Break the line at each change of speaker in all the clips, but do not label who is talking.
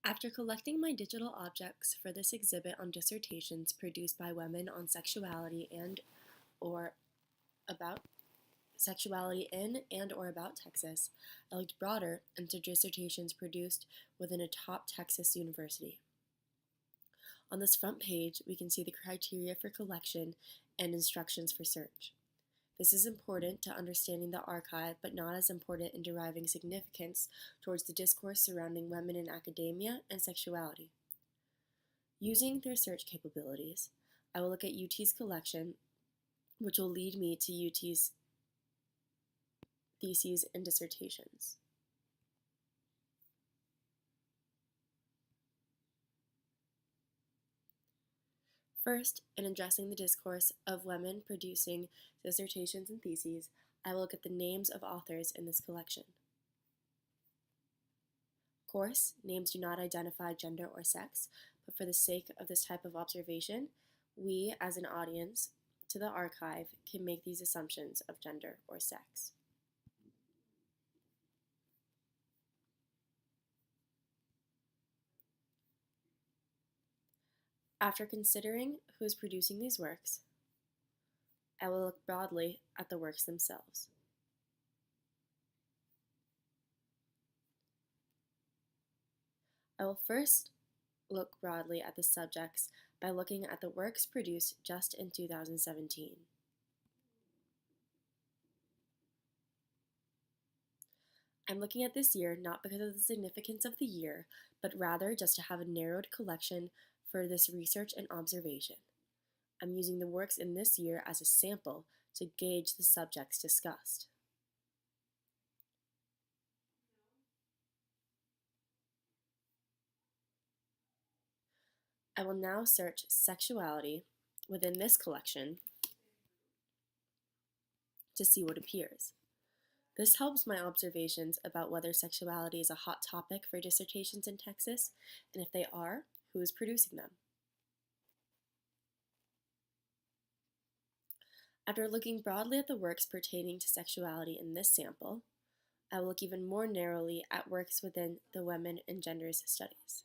After collecting my digital objects for this exhibit on dissertations produced by women on sexuality and or about sexuality in and or about Texas, I looked broader into dissertations produced within a top Texas university. On this front page, we can see the criteria for collection and instructions for search. This is important to understanding the archive, but not as important in deriving significance towards the discourse surrounding women in academia and sexuality. Using their search capabilities, I will look at UT's collection, which will lead me to UT's theses and dissertations. First, in addressing the discourse of women producing dissertations and theses, I will look at the names of authors in this collection. Of course, names do not identify gender or sex, but for the sake of this type of observation, we, as an audience to the archive, can make these assumptions of gender or sex. After considering who is producing these works, I will look broadly at the works themselves. I will first look broadly at the subjects by looking at the works produced just in 2017. I'm looking at this year not because of the significance of the year, but rather just to have a narrowed collection for this research and observation. I'm using the works in this year as a sample to gauge the subjects discussed. I will now search sexuality within this collection to see what appears. This helps my observations about whether sexuality is a hot topic for dissertations in Texas, and if they are, who is producing them. After looking broadly at the works pertaining to sexuality in this sample, I will look even more narrowly at works within the women and genders studies.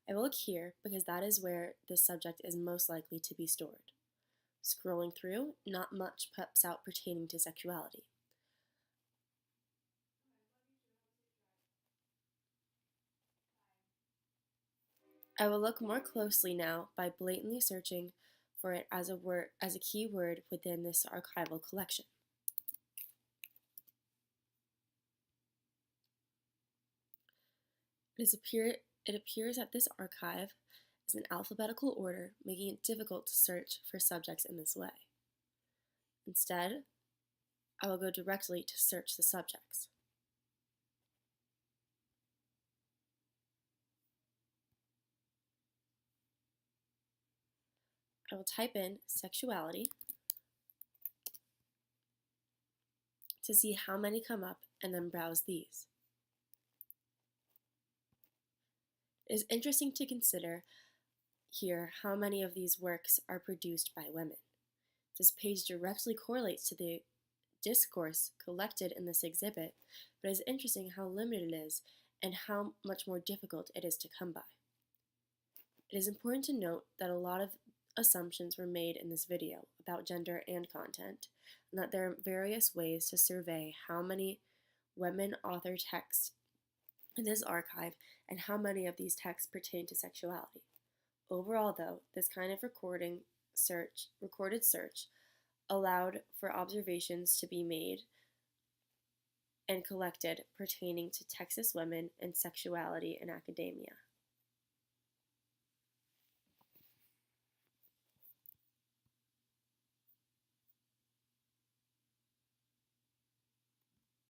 I will look here because that is where this subject is most likely to be stored. Scrolling through, not much pops out pertaining to sexuality. I will look more closely now by blatantly searching for it as a key word within this archival collection. It appears that this archive is in alphabetical order, making it difficult to search for subjects in this way. Instead, I will go directly to search the subjects. I will type in sexuality to see how many come up and then browse these. It is interesting to consider here how many of these works are produced by women. This page directly correlates to the discourse collected in this exhibit, but it is interesting how limited it is and how much more difficult it is to come by. It is important to note that a lot of assumptions were made in this video about gender and content, and that there are various ways to survey how many women author texts in this archive and how many of these texts pertain to sexuality. Overall, though, this kind of recorded search allowed for observations to be made and collected pertaining to Texas women and sexuality in academia.